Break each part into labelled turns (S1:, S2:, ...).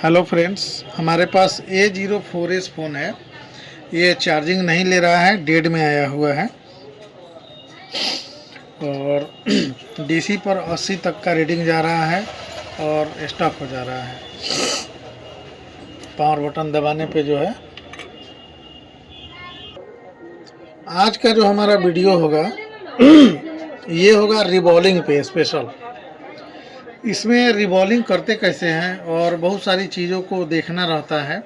S1: Hello friends, हमारे पास A04S phone है। ये चार्जिंग नहीं ले रहा है, डेड में आया हुआ है और डीसी पर 80 तक का रीडिंग जा रहा है और स्टॉप हो जा रहा है। पावर बटन दबाने पे जो है, आज का जो हमारा वीडियो होगा ये होगा रिवॉल्विंग पे स्पेशल। इसमें रिवॉल्विंग करते कैसे हैं और बहुत सारी चीज़ों को देखना रहता है,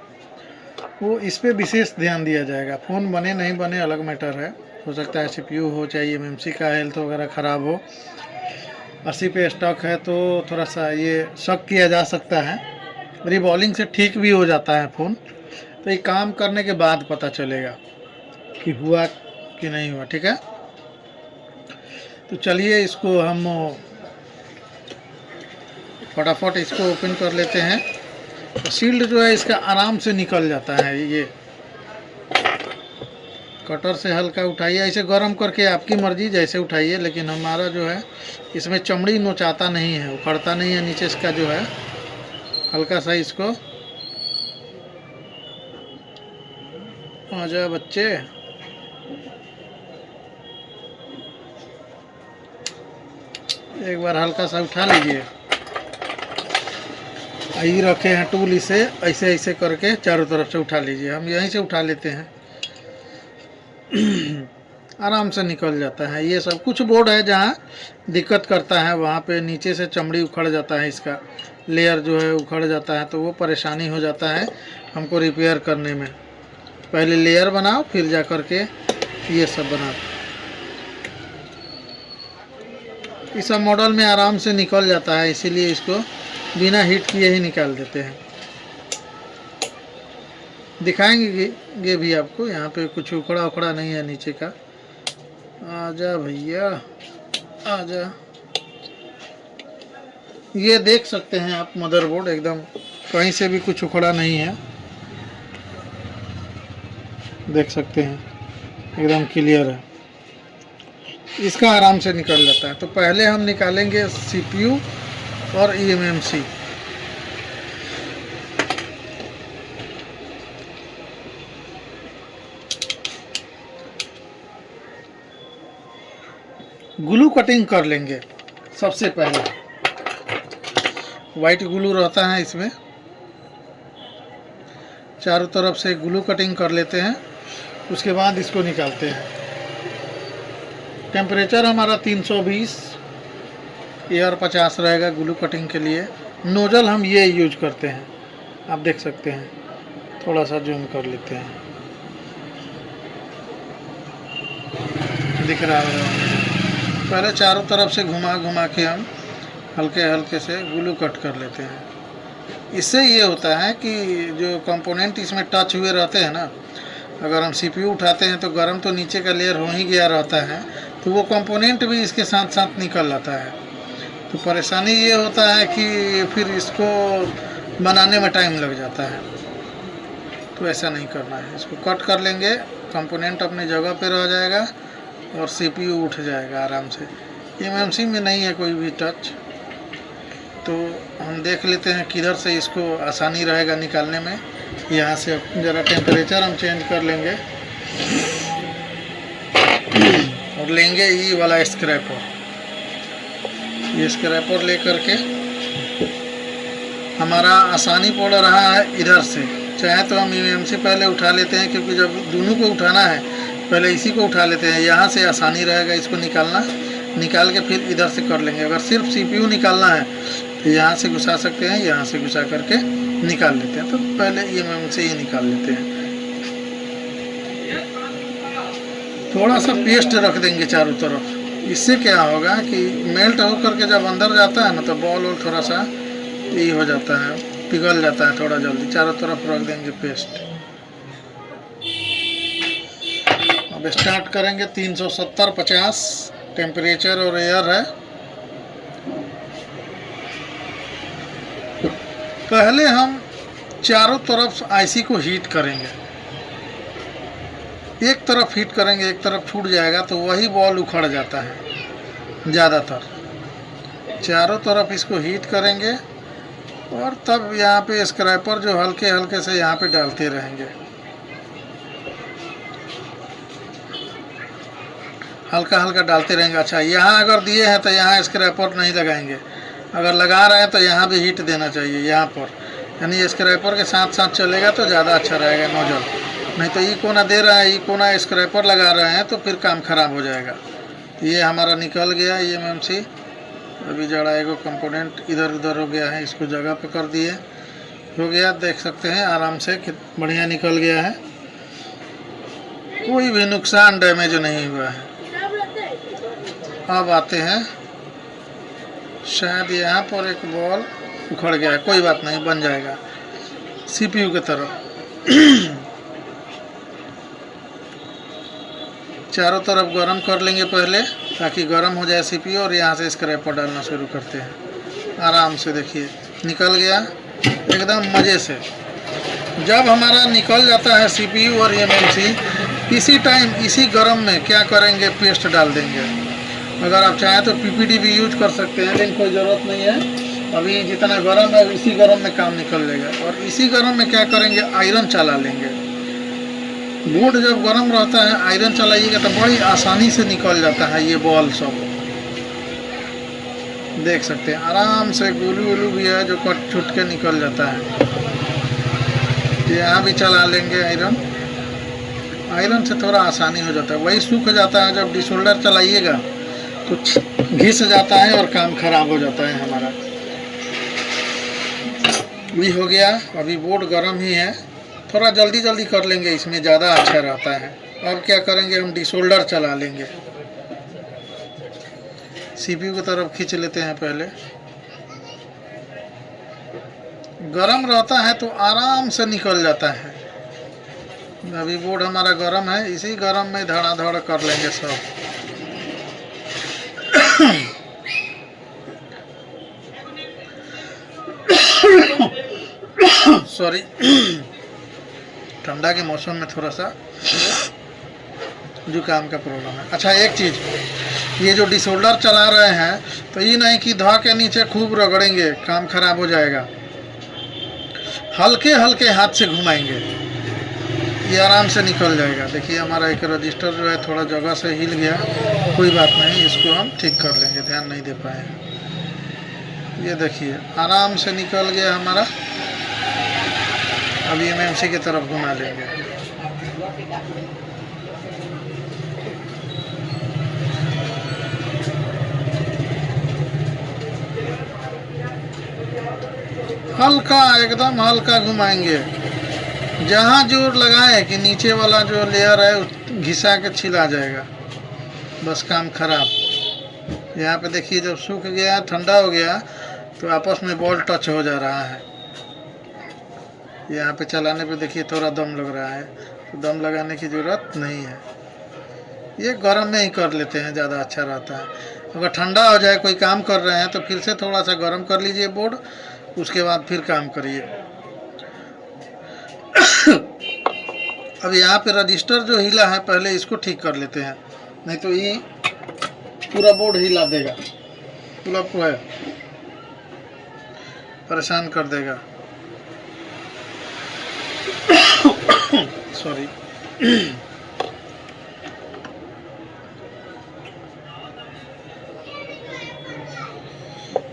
S1: वो इस पे विशेष ध्यान दिया जाएगा। फ़ोन बने नहीं बने अलग मैटर है, हो सकता है CPU हो, चाहे एमएमसी का हेल्थ वगैरह ख़राब हो। 80 पे स्टॉक है तो थोड़ा सा ये शक किया जा सकता है। रिवॉल्विंग से ठीक भी हो जाता है फ़ोन, तो ये काम करने के बाद पता चलेगा कि हुआ कि नहीं हुआ। ठीक है, तो चलिए इसको हम फटाफट इसको ओपन कर लेते हैं। तो शील्ड जो है इसका आराम से निकल जाता है। ये कटर से हल्का उठाइए, ऐसे गर्म करके आपकी मर्जी जैसे उठाइए, लेकिन हमारा जो है इसमें चमड़ी नोचाता नहीं है, उखड़ता नहीं है। नीचे इसका जो है हल्का सा इसको, आ जाए बच्चे, एक बार हल्का सा उठा लीजिए। यही रखे हैं टूल, इसे ऐसे ऐसे करके चारों तरफ से उठा लीजिए। हम यहीं से उठा लेते हैं आराम से निकल जाता है। ये सब कुछ बोर्ड है जहाँ दिक्कत करता है, वहाँ पे नीचे से चमड़ी उखड़ जाता है, इसका लेयर जो है उखड़ जाता है, तो वो परेशानी हो जाता है हमको रिपेयर करने में। पहले लेयर बनाओ फिर जा कर के ये सब बनाओ। इस सब मॉडल में आराम से निकल जाता है, इसीलिए इसको बिना हीट किए ही निकाल देते हैं। दिखाएंगे भी आपको, यहाँ पे कुछ उखड़ा उखड़ा नहीं है नीचे का। आजा भैया आजा, ये देख सकते हैं आप, मदरबोर्ड एकदम कहीं से भी कुछ उखड़ा नहीं है, देख सकते हैं एकदम क्लियर है। इसका आराम से निकल जाता है। तो पहले हम निकालेंगे CPU और eMMC। ग्लू कटिंग कर लेंगे सबसे पहले। वाइट ग्लू रहता है इसमें, चारों तरफ से ग्लू कटिंग कर लेते हैं। उसके बाद इसको निकालते हैं। टेम्परेचर हमारा 320, एयर 50 रहेगा ग्लू कटिंग के लिए। नोजल हम ये यूज करते हैं, आप देख सकते हैं। थोड़ा सा जूम कर लेते हैं, दिख रहा है। पहले चारों तरफ से घुमा घुमा के हम हल्के हल्के से ग्लू कट कर लेते हैं। इससे ये होता है कि जो कंपोनेंट इसमें टच हुए रहते हैं ना, अगर हम CPU उठाते हैं तो गर्म तो नीचे का लेयर हो ही गया रहता है, तो वो कंपोनेंट भी इसके साथ साथ निकल आता है। तो परेशानी ये होता है कि फिर इसको बनाने में टाइम लग जाता है, तो ऐसा नहीं करना है। इसको कट कर लेंगे, कंपोनेंट अपनी जगह पे रह जाएगा और CPU उठ जाएगा आराम से। eMMC में नहीं है कोई भी टच, तो हम देख लेते हैं किधर से इसको आसानी रहेगा निकालने में। यहाँ से ज़रा टेम्परेचर हम चेंज कर लेंगे और लेंगे ये वाला स्क्रैपर। ये स्क्रैपर ले करके हमारा आसानी पड़ रहा है इधर से। चाहे तो हम eMMC पहले उठा लेते हैं, क्योंकि जब दोनों को उठाना है पहले इसी को उठा लेते हैं, यहाँ से आसानी रहेगा इसको निकालना। निकाल के फिर इधर से कर लेंगे। अगर सिर्फ CPU निकालना है तो यहाँ से घुसा सकते हैं, यहाँ से घुसा करके निकाल लेते हैं। तो पहले eMMC ही निकाल लेते हैं। थोड़ा सा पेस्ट रख देंगे चारों तरफ। इससे क्या होगा कि मेल्ट हो करके जब अंदर जाता है ना, तो बॉल वॉल थोड़ा सा ये हो जाता है, पिघल जाता है थोड़ा जल्दी। चारों तरफ रख देंगे पेस्ट। अब स्टार्ट करेंगे। 370-50 टेम्परेचर और एयर है। पहले हम चारों तरफ IC को हीट करेंगे। एक तरफ हीट करेंगे, एक तरफ छूट जाएगा तो वही बॉल उखड़ जाता है ज़्यादातर। चारों तरफ इसको हीट करेंगे और तब यहाँ पे स्क्रैपर जो हल्के हल्के से यहाँ पे डालते रहेंगे, हल्का हल्का डालते रहेंगे। अच्छा, यहाँ अगर दिए हैं तो यहाँ स्क्रैपर नहीं लगाएंगे, अगर लगा रहे हैं तो यहाँ भी हीट देना चाहिए यहाँ पर, यानी स्क्रैपर के साथ साथ चलेगा तो ज़्यादा अच्छा रहेगा नोजल। नहीं तो ई कोना दे रहा है, ई कोना स्क्रैपर लगा रहे हैं तो फिर काम ख़राब हो जाएगा। ये हमारा निकल गया EMMC। अभी जरा एगो कंपोनेंट इधर उधर हो गया है, इसको जगह पे कर दिए, हो गया। देख सकते हैं आराम से बढ़िया निकल गया है, कोई भी नुकसान डैमेज नहीं हुआ है। अब आते हैं, शायद यहाँ पर एक बॉल उखड़ गया है, कोई बात नहीं, बन जाएगा CPU की तरफ। चारों तरफ गरम कर लेंगे पहले, ताकि गरम हो जाए CPU, और यहाँ से स्क्रैपर डालना शुरू करते हैं। आराम से देखिए निकल गया एकदम मज़े से। जब हमारा निकल जाता है CPU और EMMC, इसी टाइम इसी गरम में क्या करेंगे, पेस्ट डाल देंगे। अगर आप चाहें तो PPD भी यूज कर सकते हैं, लेकिन कोई ज़रूरत नहीं है। अभी जितना गर्म है इसी गर्म में काम निकल लेगा। और इसी गर्म में क्या करेंगे, आयरन चला लेंगे। बोर्ड जब गर्म रहता है, आयरन चलाइएगा तो बड़ी आसानी से निकल जाता है ये बॉल सब। देख सकते हैं आराम से, गोलू वोलू भी है जो कट छुट के निकल जाता है। यहाँ भी चला लेंगे आयरन, आयरन से थोड़ा आसानी हो जाता है। वही सूख जाता है, जब डिसोल्डर चलाइएगा तो घिस जाता है और काम खराब हो जाता है हमारा। भी हो गया, अभी बोर्ड गर्म ही है, थोड़ा जल्दी जल्दी कर लेंगे, इसमें ज़्यादा अच्छा रहता है। अब क्या करेंगे, हम डिसोल्डर चला लेंगे। CPU की तरफ खींच लेते हैं पहले। गरम रहता है तो आराम से निकल जाता है। अभी बोर्ड हमारा गरम है, इसी गरम में धड़ाधड़ कर लेंगे सब। सॉरी, ठंडा के मौसम में थोड़ा सा जुकाम का प्रॉब्लम है। अच्छा, एक चीज़, ये जो डिसोल्डर चला रहे हैं तो ये नहीं कि धा के नीचे खूब रगड़ेंगे, काम खराब हो जाएगा। हल्के हल्के हाथ से घुमाएंगे, ये आराम से निकल जाएगा। देखिए हमारा एक रजिस्टर जो है थोड़ा जगह से हिल गया, कोई बात नहीं, इसको हम ठीक कर लेंगे, ध्यान नहीं दे पाए। ये देखिए आराम से निकल गया हमारा। अब EMMC की तरफ घुमा लेंगे। हल्का, एकदम हल्का घुमाएंगे, जहाँ जोर लगाए कि नीचे वाला जो लेयर है घिसा के छिला जाएगा, बस काम खराब। यहाँ पे देखिए जब सूख गया, ठंडा हो गया, तो आपस में बॉल टच हो जा रहा है। यहाँ पे चलाने पे देखिए थोड़ा दम लग रहा है, तो दम लगाने की ज़रूरत नहीं है, ये गर्म में ही कर लेते हैं, ज़्यादा अच्छा रहता है। अगर ठंडा हो जाए, कोई काम कर रहे हैं, तो फिर से थोड़ा सा गर्म कर लीजिए बोर्ड, उसके बाद फिर काम करिए। अब यहाँ पे रजिस्टर जो हिला है, पहले इसको ठीक कर लेते हैं, नहीं तो ये पूरा बोर्ड हिला देगा, पूरा परेशान कर देगा। सॉरी।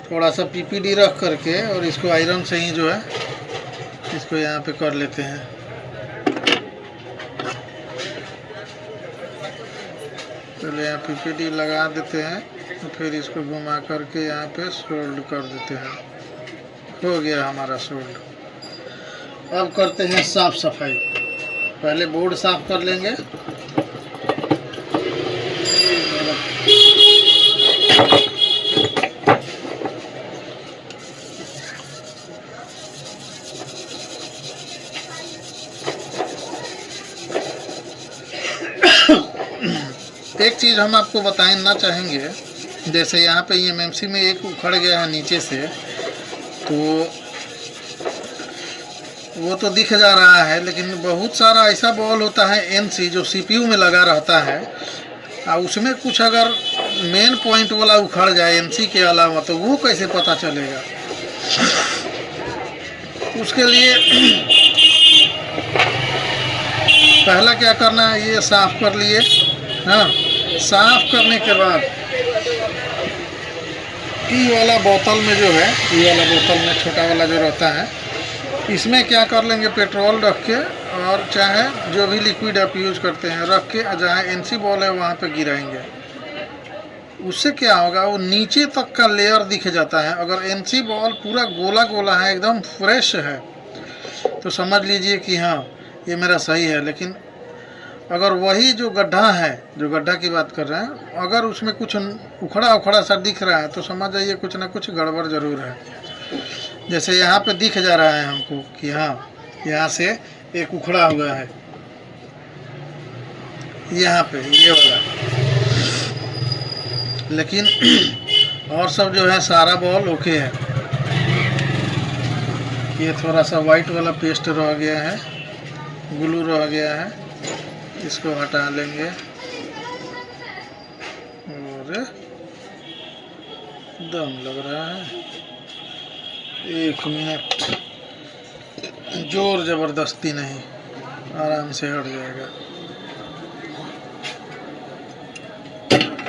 S1: थोड़ा सा PPD रख करके और इसको आयरन से ही जो है इसको यहाँ पे कर लेते हैं। पहले यहाँ PPD लगा देते हैं, तो फिर इसको घुमा करके यहाँ पे सोल्ड कर देते हैं। हो गया हमारा सोल्ड। अब करते हैं साफ सफाई। पहले बोर्ड साफ कर लेंगे। एक चीज़ हम आपको बताना चाहेंगे, जैसे यहाँ पे EMMC में एक उखड़ गया है नीचे से, तो वो तो दिख जा रहा है, लेकिन बहुत सारा ऐसा बॉल होता है NC जो CPU में लगा रहता है, और उसमें कुछ अगर मेन पॉइंट वाला उखड़ जाए NC के अलावा, तो वो कैसे पता चलेगा। उसके लिए पहला क्या करना है, ये साफ कर लिए। हाँ, साफ करने के बाद ये वाला बोतल में जो है, ये वाला बोतल में छोटा वाला जो रहता है, इसमें क्या कर लेंगे, पेट्रोल रख के और चाहे जो भी लिक्विड आप यूज़ करते हैं रख के जहाँ एनसी बॉल है वहाँ पे गिराएंगे। उससे क्या होगा, वो नीचे तक का लेयर दिख जाता है। अगर एनसी बॉल पूरा गोला गोला है, एकदम फ्रेश है, तो समझ लीजिए कि हाँ ये मेरा सही है। लेकिन अगर वही जो गड्ढा है, जो गड्ढा की बात कर रहे हैं, अगर उसमें कुछ उखड़ा उखड़ा सा दिख रहा है तो समझ जाइए कुछ ना कुछ गड़बड़ ज़रूर है। जैसे यहाँ पे दिख जा रहा है हमको कि हाँ यहाँ से एक उखड़ा हुआ है, यहाँ पे ये वाला। लेकिन और सब जो है सारा बॉल ओके है। ये थोड़ा सा वाइट वाला पेस्ट रह गया है, ग्लू रह गया है, इसको हटा लेंगे और दम लग रहा है। 1 मिनट, जोर ज़बरदस्ती नहीं, आराम से हट जाएगा।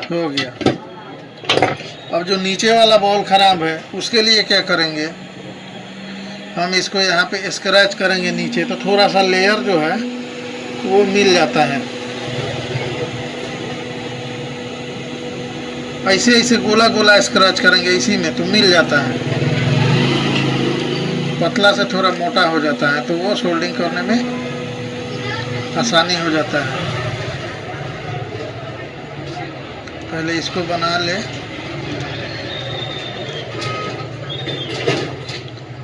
S1: हो गया। अब जो नीचे वाला बॉल ख़राब है उसके लिए क्या करेंगे, हम इसको यहाँ पे स्क्रैच करेंगे नीचे, तो थोड़ा सा लेयर जो है वो मिल जाता है। ऐसे ऐसे गोला गोला स्क्रैच करेंगे इसी में, तो मिल जाता है। पतला से थोड़ा मोटा हो जाता है, तो वो सोल्डिंग करने में आसानी हो जाता है। पहले इसको बना ले,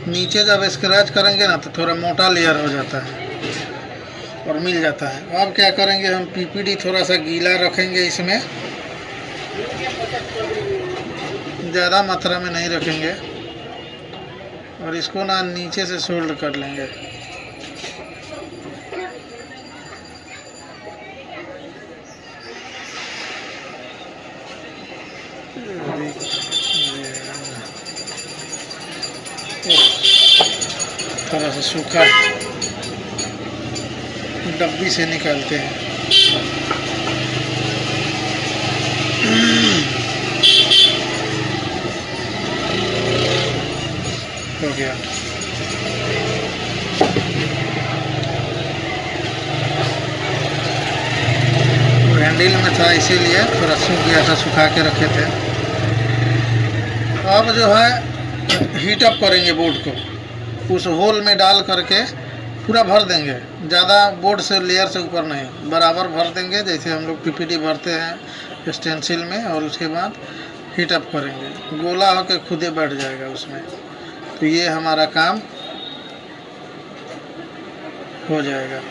S1: नीचे जब स्क्रैच करेंगे ना तो थोड़ा मोटा लेयर हो जाता है और मिल जाता है। अब क्या करेंगे, हम पीपीडी थोड़ा सा गीला रखेंगे, इसमें ज़्यादा मात्रा में नहीं रखेंगे, और इसको ना नीचे से सोल्ड कर लेंगे। थोड़ा सा सूखा डब्बी से निकालते हैं। हो गया। हैंडल में था इसीलिए थोड़ा सूख गया था, सुखा के रखे थे। अब जो है हीट अप करेंगे बोर्ड को, उस होल में डाल करके पूरा भर देंगे। ज़्यादा बोर्ड से लेयर से ऊपर नहीं, बराबर भर देंगे जैसे हम लोग पीपीटी भरते हैं स्टेंसिल में, और उसके बाद हीट अप करेंगे। गोला होकर खुदे बैठ जाएगा उसमें, तो ये हमारा काम हो जाएगा।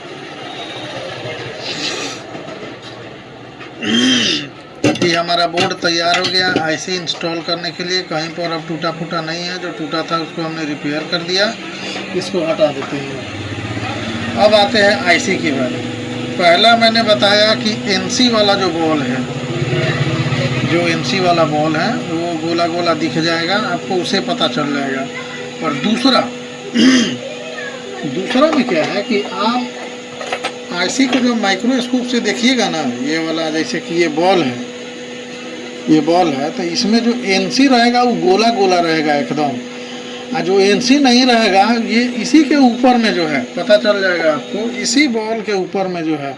S1: ये हमारा बोर्ड तैयार हो गया आईसी इंस्टॉल करने के लिए। कहीं पर अब टूटा फूटा नहीं है, जो टूटा था उसको हमने रिपेयर कर दिया। इसको हटा देते हैं। अब आते हैं आईसी की बात। पहला मैंने बताया कि एनसी वाला जो बॉल है, जो एनसी वाला बॉल है वो गोला गोला दिख जाएगा आपको, उसे पता चल जाएगा। और दूसरा में क्या है कि आप आईसी को जो माइक्रोस्कोप से देखिएगा ना, ये वाला जैसे कि ये बॉल है, ये बॉल है, तो इसमें जो एनसी रहेगा वो गोला गोला रहेगा एकदम, और जो एनसी नहीं रहेगा ये इसी के ऊपर में जो है पता चल जाएगा आपको। इसी बॉल के ऊपर में जो है,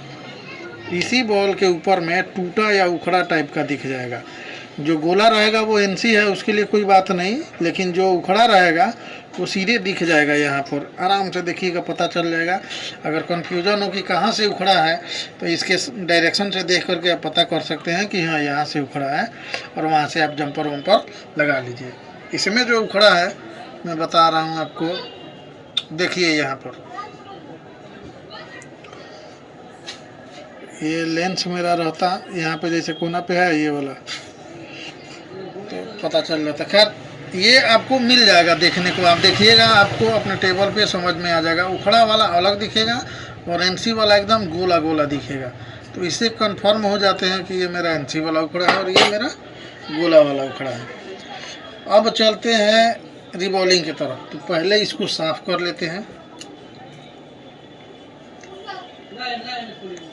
S1: इसी बॉल के ऊपर में टूटा या उखड़ा टाइप का दिख जाएगा। जो गोला रहेगा वो एनसी है, उसके लिए कोई बात नहीं, लेकिन जो उखड़ा रहेगा वो सीधे दिख जाएगा। यहाँ पर आराम से देखिएगा, पता चल जाएगा। अगर कन्फ्यूजन हो कि कहाँ से उखड़ा है तो इसके डायरेक्शन से देख करके आप पता कर सकते हैं कि हाँ यहाँ से उखड़ा है, और वहाँ से आप जंपर वंपर लगा लीजिए। इसमें जो उखड़ा है मैं बता रहा हूँ आपको, देखिए यहाँ पर ये लेंस मेरा रहता यहाँ पे, जैसे कोना पे है ये वाला, तो पता चल जाता। खैर ये आपको मिल जाएगा देखने को, आप देखिएगा आपको अपने टेबल पे समझ में आ जाएगा। उखड़ा वाला अलग दिखेगा और एनसी वाला एकदम गोला गोला दिखेगा, तो इससे कंफर्म हो जाते हैं कि ये मेरा एनसी वाला उखड़ा है और ये मेरा गोला वाला उखड़ा है। अब चलते हैं रिबॉलिंग की तरफ। तो पहले इसको साफ कर लेते हैं।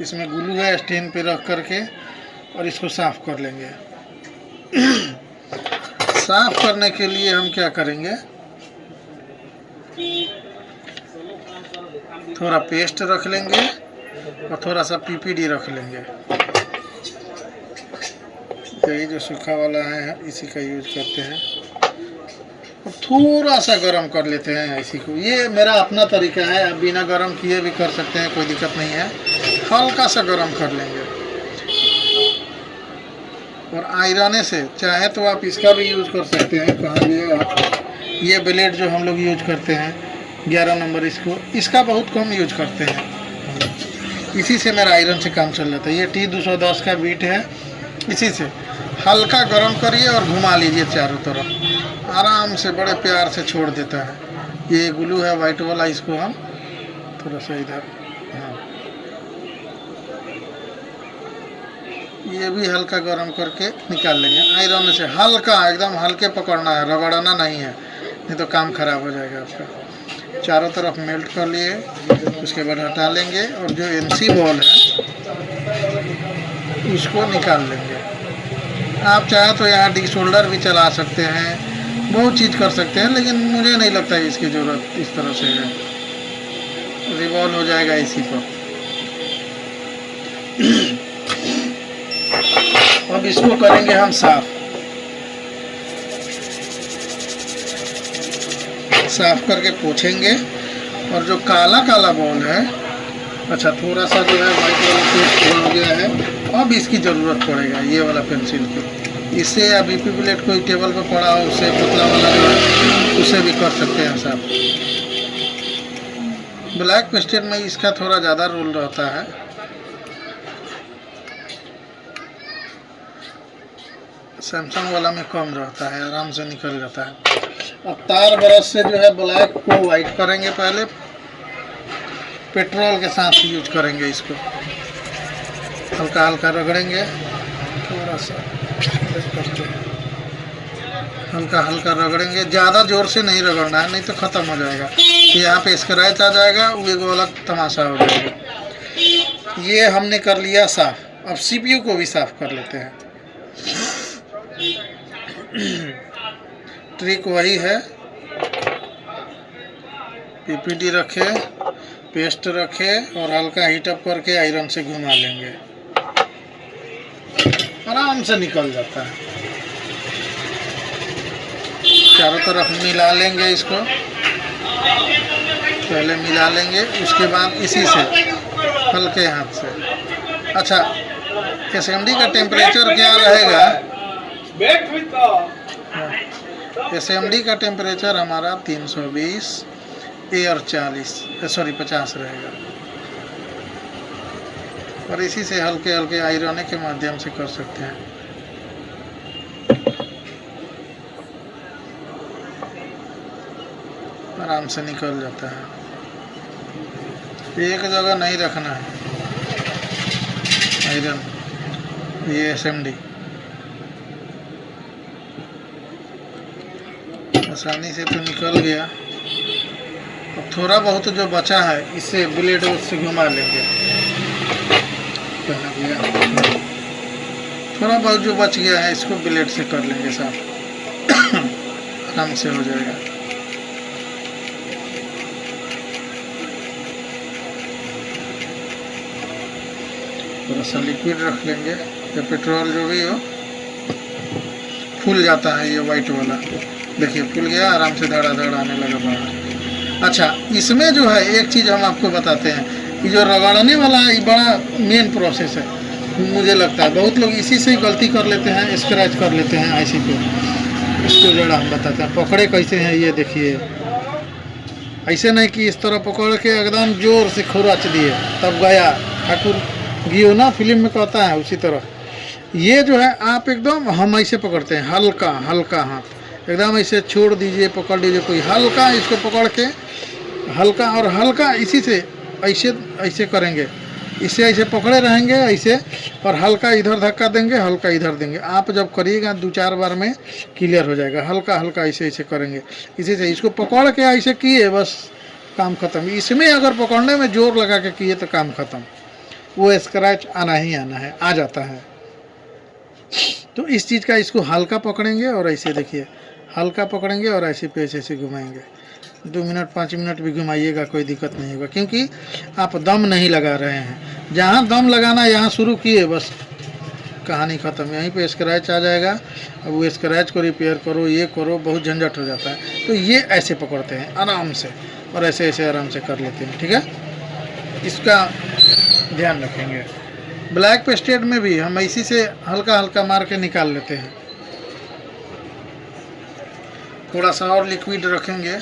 S1: इसमें ग्लू है, स्टैंड पे रख करके और इसको साफ कर लेंगे। साफ करने के लिए हम क्या करेंगे, थोड़ा पेस्ट रख लेंगे और थोड़ा सा पीपीडी रख लेंगे। यही जो सूखा वाला है इसी का यूज करते हैं। और थोड़ा सा गरम कर लेते हैं इसी को। ये मेरा अपना तरीका है, आप बिना गरम किए भी कर सकते हैं, कोई दिक्कत नहीं है। हल्का सा गरम कर लेंगे और आयरने से, चाहे तो आप इसका भी यूज कर सकते हैं। कहाँ भी ये ब्लेड जो हम लोग यूज करते हैं 11 नंबर, इसका बहुत कम यूज करते हैं। इसी से मेरा आयरन से काम चल जाता है। ये T210 का बीट है। इसी से हल्का गरम करिए और घुमा लीजिए चारों तरफ, आराम से बड़े प्यार से छोड़ देता है। ये ग्लू है वाइट वाला, इसको हम थोड़ा सा इधर, हाँ, ये भी हल्का गरम करके निकाल लेंगे। आयरन से हल्का, एकदम हल्के पकड़ना है, रगड़ना नहीं है, नहीं तो काम खराब हो जाएगा आपका। चारों तरफ मेल्ट कर लिए, उसके बाद हटा लेंगे और जो NC बॉल है उसको निकाल लेंगे। आप चाहे तो यहाँ डिशोल्डर भी चला सकते हैं, बहुत चीज़ कर सकते हैं, लेकिन मुझे नहीं लगता है इसकी ज़रूरत इस तरह से है। रिवॉल्व हो जाएगा इसी पर। अब इसको करेंगे हम साफ करके पोछेंगे। और जो काला काला बॉल है, अच्छा थोड़ा सा जो है वाइट वाला पेस्ट हो गया है, अब इसकी ज़रूरत पड़ेगा ये वाला पेंसिल की। इससे या BP ब्लेड कोई टेबल पर पड़ा हो, उससे पतला वाला जो है उसे भी कर सकते हैं साफ। ब्लैक पेस्टेड में इसका थोड़ा ज़्यादा रोल रहता है। सैमसंग वाला में कम रहता है, आराम से निकल जाता है। अब तार ब्रश से जो है ब्लैक को वाइट करेंगे, पहले पेट्रोल के साथ यूज करेंगे। इसको हल्का हल्का रगड़ेंगे, थोड़ा सा हल्का हल्का रगड़ेंगे, ज़्यादा ज़ोर से नहीं रगड़ना है, नहीं तो ख़त्म हो जाएगा। यहाँ पे स्क्रैच आ जाएगा, वो अलग तमाशा हो जाएगा। ये हमने कर लिया साफ। अब CPU को भी साफ कर लेते हैं। ट्रिक वही है, PPD रखे, पेस्ट रखे और हल्का हीटअप करके आयरन से घुमा लेंगे, आराम से निकल जाता है। चारों तरफ मिला लेंगे इसको, पहले मिला लेंगे, उसके बाद इसी से हल्के हाथ से। अच्छा, SMD का टेम्परेचर क्या रहेगा? SMD का टेम्परेचर हमारा 320, एयर 50 रहेगा। और इसी से हल्के हल्के आयरन के माध्यम से कर सकते हैं। आराम से निकल जाता है। एक जगह नहीं रखना है आयरन, ये SMD आसानी से तो निकल गया। अब थोड़ा बहुत जो बचा है इससे ब्लेड से घुमा लेंगे। थोड़ा बहुत जो बच गया है इसको ब्लेड से कर लेंगे साफ, आराम से हो जाएगा। थोड़ा सा लिक्विड रख लेंगे या पेट्रोल जो भी हो। फूल जाता है ये वाइट वाला, देखिए फूल गया, आराम से धड़ा धड़ आने लगा बाहर। अच्छा, इसमें जो है एक चीज़ हम आपको बताते हैं, ये जो रगड़ने वाला है ये बड़ा मेन प्रोसेस है। मुझे लगता है बहुत लोग इसी से गलती कर लेते हैं, स्क्रैच कर लेते हैं IC पे। इसको जरा हम बताते हैं पकड़े कैसे हैं। ये देखिए, ऐसे नहीं कि इस तरह पकड़ के एकदम जोर से खुरच दिए तब गया। ठाकुर गियो ना फिल्म में कहता है, उसी तरह ये जो है आप एकदम हम ऐसे पकड़ते हैं, हल्का हल्का हाथ एकदम ऐसे छोड़ दीजिए, पकड़ लीजिए कोई हल्का, इसको पकड़ के हल्का और हल्का इसी से ऐसे ऐसे करेंगे इसे ऐसे पकड़े रहेंगे ऐसे, और हल्का इधर धक्का देंगे, हल्का इधर देंगे। आप जब करिएगा 2-4 बार में क्लियर हो जाएगा। हल्का हल्का ऐसे ऐसे करेंगे, इसी से इसको पकड़ के ऐसे किए, बस काम ख़त्म। इसमें अगर पकड़ने में जोर लगा के किए तो काम ख़त्म, वो स्क्रैच आना ही आना है, आ जाता है। तो इस चीज़ का, इसको हल्का पकड़ेंगे और ऐसे देखिए, हल्का पकड़ेंगे और ऐसे पे ऐसे घुमाएंगे। 2 मिनट 5 मिनट भी घुमाइएगा, कोई दिक्कत नहीं होगा, क्योंकि आप दम नहीं लगा रहे हैं। जहाँ दम लगाना यहाँ शुरू किए, बस कहानी ख़त्म। यहीं पे स्क्रैच आ जाएगा। अब वो स्क्रैच को रिपेयर करो, ये करो, बहुत झंझट हो जाता है। तो ये ऐसे पकड़ते हैं आराम से, और ऐसे ऐसे आराम से कर लेते हैं, ठीक है। इसका ध्यान रखेंगे। ब्लैक पेस्टेड में भी हम इसी से हल्का हल्का मार के निकाल लेते हैं। थोड़ा सा और लिक्विड रखेंगे।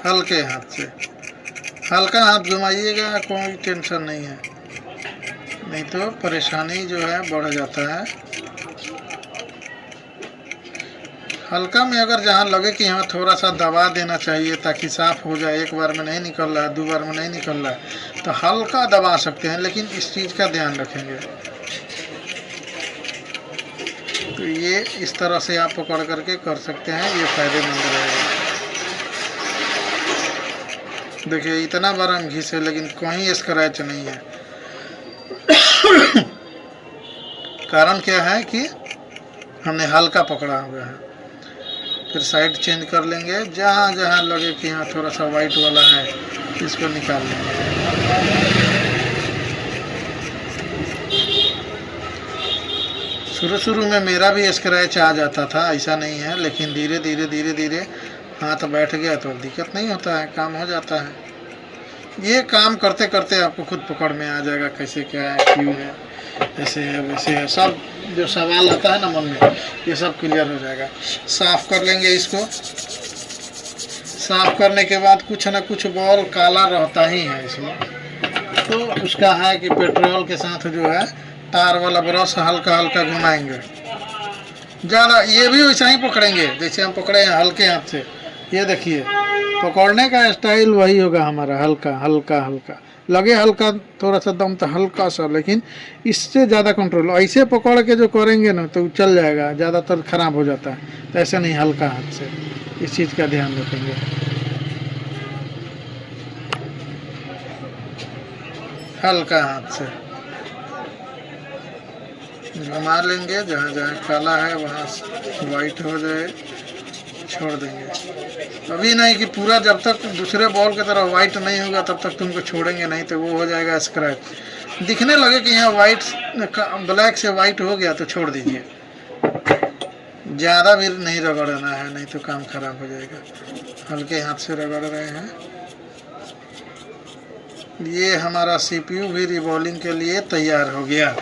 S1: हल्के हाथ से, हल्का हाथ घुमाइएगा, कोई टेंशन नहीं है, नहीं तो परेशानी जो है बढ़ जाता है। हल्का में अगर जहाँ लगे कि यहाँ थोड़ा सा दबा देना चाहिए ताकि साफ़ हो जाए, एक बार में नहीं निकल रहा है, 2 बार में नहीं निकल रहा है, तो हल्का दबा सकते हैं, लेकिन इस चीज़ का ध्यान रखेंगे। तो ये इस तरह से आप पकड़ करके कर सकते हैं, ये फ़ायदेमंद रहेगा। देखिए इतना बार हम घिसे, लेकिन कोई स्क्रैच नहीं है। कारण क्या है कि हमने हल्का पकड़ा हुआ है। फिर साइड चेंज कर लेंगे, जहाँ जहाँ लगे कि यहाँ थोड़ा सा वाइट वाला है, इसको निकाल लेंगे। शुरू में मेरा भी स्क्रैच आ जाता था, ऐसा नहीं है, लेकिन धीरे धीरे हाथ बैठ गया तो दिक्कत नहीं होता है, काम हो जाता है। ये काम करते करते आपको खुद पकड़ में आ जाएगा, कैसे क्या है, क्यों है, ऐसे है, वैसे है। सब जो सवाल आता है ना मन में, ये सब क्लियर हो जाएगा। साफ़ कर लेंगे इसको। साफ़ करने के बाद कुछ ना कुछ बॉल काला रहता ही है इसमें, तो उसका है कि पेट्रोल के साथ जो है तार वाला ब्रश हल्का हल्का घुमाएंगे। ज़्यादा ये भी वैसा ही पकड़ेंगे जैसे हम पकड़े हैं, हल्के हाथ से। ये देखिए पकड़ने का स्टाइल वही होगा हमारा, हल्का हल्का हल्का लगे, हल्का थोड़ा सा दम तो हल्का सा, लेकिन इससे ज़्यादा कंट्रोल। ऐसे पकड़ के जो करेंगे ना तो चल जाएगा, ज़्यादातर ख़राब हो जाता है। तो ऐसे नहीं, हल्का हाथ से, इस चीज़ का ध्यान रखेंगे। हल्का हाथ से घुमा लेंगे, जहाँ जहाँ काला है वहाँ वाइट हो जाए, छोड़ देंगे। अभी नहीं कि पूरा, जब तक दूसरे बॉल की तरह वाइट नहीं होगा तब तक तुमको छोड़ेंगे नहीं, तो वो हो जाएगा स्क्रैच। दिखने लगे कि यहाँ वाइट, ब्लैक से वाइट हो गया तो छोड़ दीजिए। ज़्यादा भी नहीं रगड़ना है, नहीं तो काम खराब हो जाएगा। हल्के हाथ से रगड़ रहे हैं। ये हमारा CPU भी रिवॉल्विंग के लिए तैयार हो गया।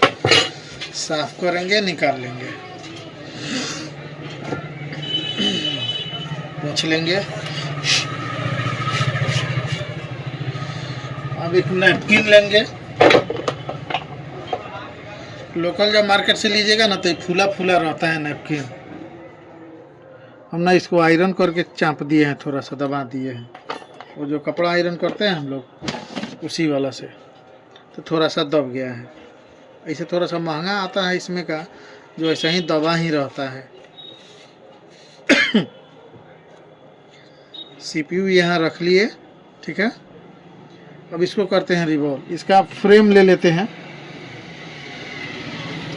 S1: साफ करेंगे, निकाल लेंगे, पोंछ लेंगे। अब एक नैपकिन लेंगे। लोकल जब मार्केट से लीजिएगा ना तो ये फूला फूला रहता है नैपकिन। हम ना इसको आयरन करके चाँप दिए हैं, थोड़ा सा दबा दिए हैं। वो जो कपड़ा आयरन करते हैं हम लोग, उसी वाला से, तो थोड़ा सा दब गया है। ऐसे थोड़ा सा महंगा आता है इसमें का, जो ऐसा ही दबा ही रहता है। CPU यहाँ रख लिए, ठीक है। अब इसको करते हैं रिवॉल्व। इसका फ्रेम ले लेते हैं,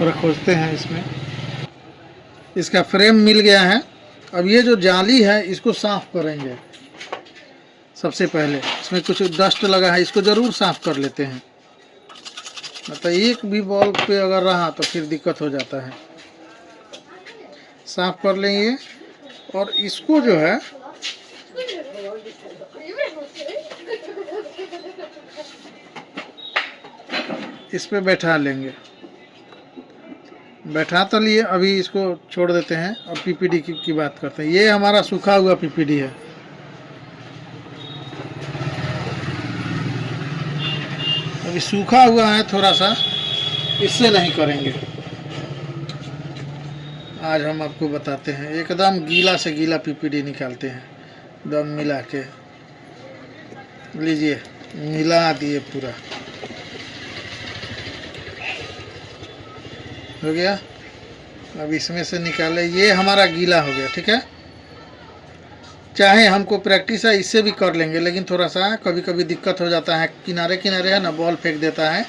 S1: थोड़ा खोजते हैं इसमें। इसका फ्रेम मिल गया है। अब ये जो जाली है इसको साफ करेंगे। सबसे पहले इसमें कुछ डस्ट लगा है, इसको ज़रूर साफ कर लेते हैं, मतलब एक भी बॉल पे अगर रहा तो फिर दिक्कत हो जाता है। साफ कर लेंगे और इसको जो है इस पे बैठा लेंगे। बैठा तो लिए, अभी इसको छोड़ देते हैं और PPD की बात करते हैं। ये हमारा सूखा हुआ PPD है। अभी सूखा हुआ है थोड़ा सा, इससे नहीं करेंगे। आज हम आपको बताते हैं, एकदम गीला से गीला PPD निकालते हैं। दम मिला के लीजिए, मिला दिए पूरा, हो गया। अब इसमें से निकाले, ये हमारा गीला हो गया, ठीक है। चाहे हमको प्रैक्टिस है इससे भी कर लेंगे, लेकिन थोड़ा सा कभी कभी दिक्कत हो जाता है, किनारे किनारे है ना बॉल फेंक देता है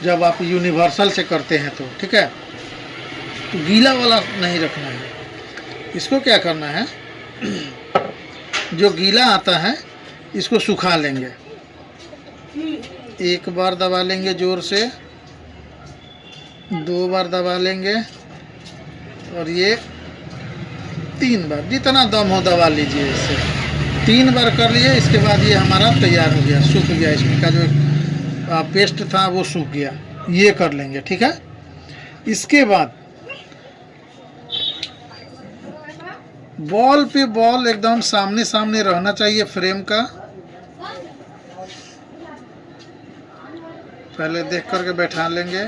S1: जब आप यूनिवर्सल से करते हैं तो, ठीक है। तो गीला वाला नहीं रखना है, इसको क्या करना है, जो गीला आता है इसको सुखा लेंगे, एक बार दबा लेंगे जोर से, 2 बार दबा लेंगे, और ये 3 बार, जितना दम हो दबा लीजिए इससे, 3 बार कर लिए। इसके बाद ये हमारा तैयार हो गया, सूख गया, इसमें का जो पेस्ट था वो सूख गया। ये कर लेंगे, ठीक है। इसके बाद बॉल पे बॉल एकदम सामने सामने रहना चाहिए फ्रेम का। पहले देख करके बैठा लेंगे,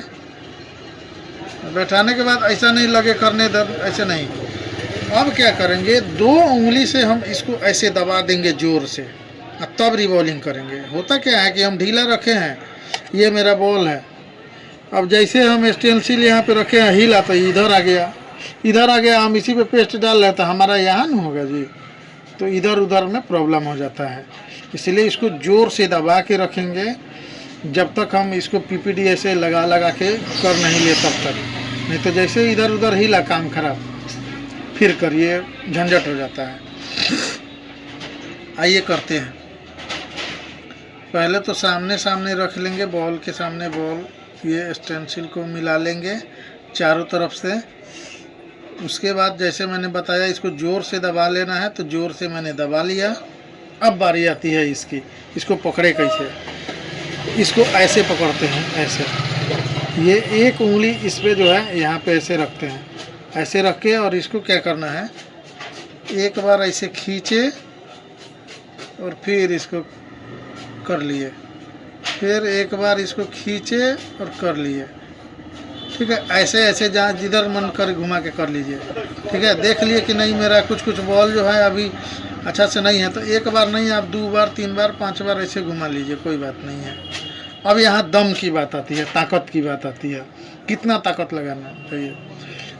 S1: बैठाने के बाद ऐसा नहीं लगे करने दर, ऐसे नहीं। अब क्या करेंगे, 2 उंगली से हम इसको ऐसे दबा देंगे जोर से, और तब रिवॉल्विंग करेंगे। होता क्या है कि हम ढीला रखे हैं, ये मेरा बॉल है, अब जैसे हम स्टेंसिल यहाँ पे रखे हैं, हिला तो इधर आ गया, इधर आ गया, हम इसी पे पेस्ट डाल रहे हैं तो हमारा यहाँ नहीं होगा जी, तो इधर उधर में प्रॉब्लम हो जाता है। इसलिए इसको जोर से दबा के रखेंगे जब तक हम इसको पीपीडी ऐसे लगा लगा के कर नहीं ले तब तक, नहीं तो जैसे इधर उधर हिला काम खराब, फिर करिए झंझट हो जाता है। आइए करते हैं। पहले तो सामने सामने रख लेंगे, बॉल के सामने बॉल, ये स्टेंसिल को मिला लेंगे चारों तरफ से। उसके बाद जैसे मैंने बताया इसको ज़ोर से दबा लेना है, तो ज़ोर से मैंने दबा लिया। अब बारी आती है इसकी, इसको पकड़े कैसे, इसको ऐसे पकड़ते हैं, ऐसे, ये एक उंगली इस पे जो है यहाँ पे ऐसे रखते हैं, ऐसे रख के, और इसको क्या करना है, एक बार ऐसे खींचे और फिर इसको कर लिए, फिर एक बार इसको खींचे और कर लिए, ठीक है। ऐसे ऐसे जहाँ जिधर मन कर घुमा के कर लीजिए, ठीक है। देख लिए कि नहीं मेरा कुछ कुछ बॉल जो है अभी अच्छा से नहीं है, तो एक बार नहीं, आप 2 बार 3 बार 5 बार ऐसे घुमा लीजिए, कोई बात नहीं है। अब यहाँ दम की बात आती है, ताकत की बात आती है, कितना ताकत लगाना चाहिए।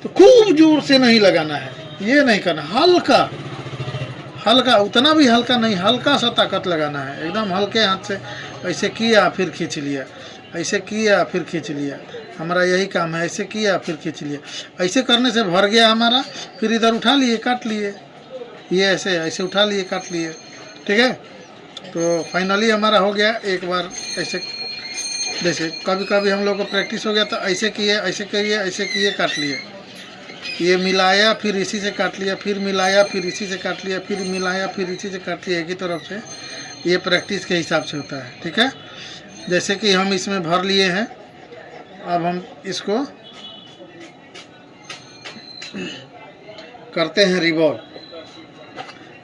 S1: तो खूब जोर से नहीं लगाना है, ये नहीं करना, हल्का हल्का, उतना भी हल्का नहीं, हल्का सा ताकत लगाना है, एकदम हल्के हाथ से ऐसे किया फिर खींच लिया, ऐसे किया फिर खींच लिया, हमारा यही काम है, ऐसे किया फिर खींच लिया। ऐसे करने से भर गया हमारा, फिर इधर उठा लिए काट लिए, ये ऐसे ऐसे उठा लिए काट लिए, ठीक है। तो फाइनली हमारा हो गया। एक बार ऐसे, जैसे कभी कभी हम लोग को प्रैक्टिस हो गया तो ऐसे किए, ऐसे किए, ऐसे किए, काट लिए, ये मिलाया फिर इसी से काट लिया, फिर मिलाया फिर इसी से काट लिया, फिर मिलाया फिर इसी से काट लिया, एक ही तरफ से। ये प्रैक्टिस के हिसाब से होता है, ठीक है। जैसे कि हम इसमें भर लिए हैं, अब हम इसको करते हैं रिवॉल्व।